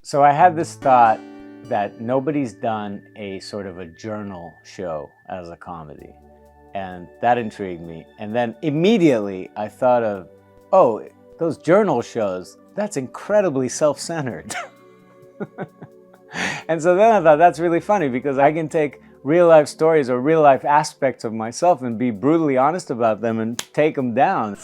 So I had this thought that nobody's done a sort of a journal show as a comedy. And that intrigued me. And then immediately I thought of, oh, those journal shows, that's incredibly self-centered. And so then I thought that's really funny because I can take real life stories or real life aspects of myself and be brutally honest about them and take them down.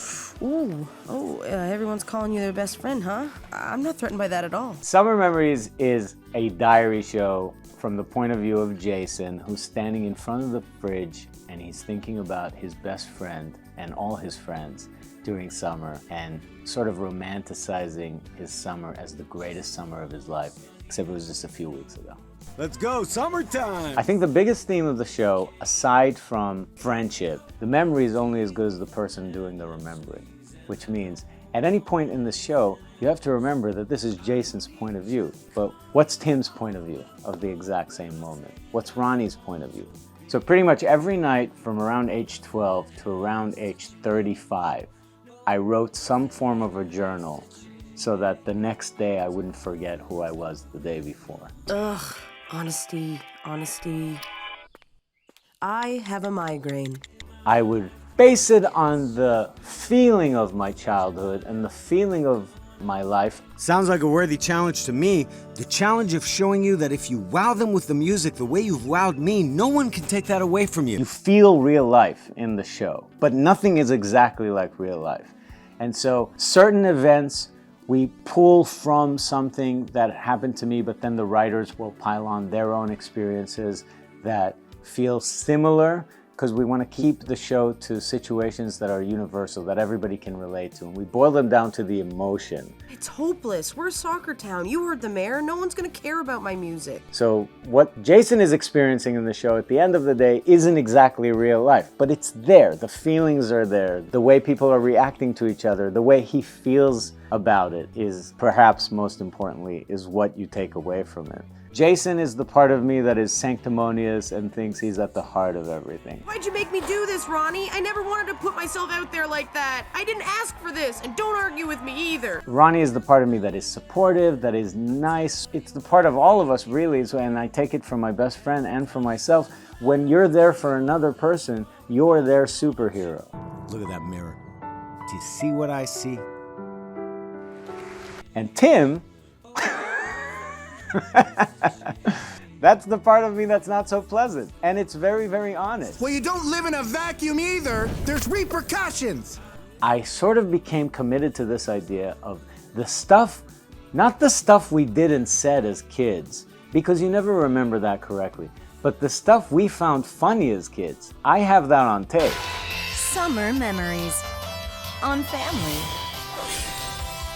Everyone's calling you their best friend, huh? I'm not threatened by that at all. Summer Memories is a diary show from the point of view of Jason, who's standing in front of the fridge and he's thinking about his best friend and all his friends during summer and sort of romanticizing his summer as the greatest summer of his life, except it was just a few weeks ago. Let's go, summertime! I think the biggest theme of the show, aside from friendship, the memory is only as good as the person doing the remembering, which means at any point in the show, you have to remember that this is Jason's point of view, but what's Tim's point of view of the exact same moment? What's Ronnie's point of view? So pretty much every night from around age 12 to around age 35, I wrote some form of a journal so that the next day I wouldn't forget who I was the day before. Ugh, honesty. I have a migraine. I would base it on the feeling of my childhood and the feeling of my life. Sounds like a worthy challenge to me. The challenge of showing you that if you wow them with the music the way you've wowed me, no one can take that away from you. You feel real life in the show, but nothing is exactly like real life. And so certain events we pull from something that happened to me, but then the writers will pile on their own experiences that feel similar, because we want to keep the show to situations that are universal, that everybody can relate to. And we boil them down to the emotion. It's hopeless. We're a soccer town. You heard the mayor. No one's going to care about my music. So what Jason is experiencing in the show at the end of the day isn't exactly real life, but it's there. The feelings are there. The way people are reacting to each other, the way he feels about it is, perhaps most importantly, is what you take away from it. Jason is the part of me that is sanctimonious and thinks he's at the heart of everything. Why'd you make me do this, Ronnie? I never wanted to put myself out there like that. I didn't ask for this, and don't argue with me either. Ronnie is the part of me that is supportive, that is nice. It's the part of all of us, really, and I take it from my best friend and from myself. When you're there for another person, you're their superhero. Look at that mirror. Do you see what I see? And Tim, that's the part of me that's not so pleasant. And it's very, very honest. Well, you don't live in a vacuum either. There's repercussions. I sort of became committed to this idea of the stuff, not the stuff we did and said as kids, because you never remember that correctly, but the stuff we found funny as kids. I have that on tape. Summer Memories on Family.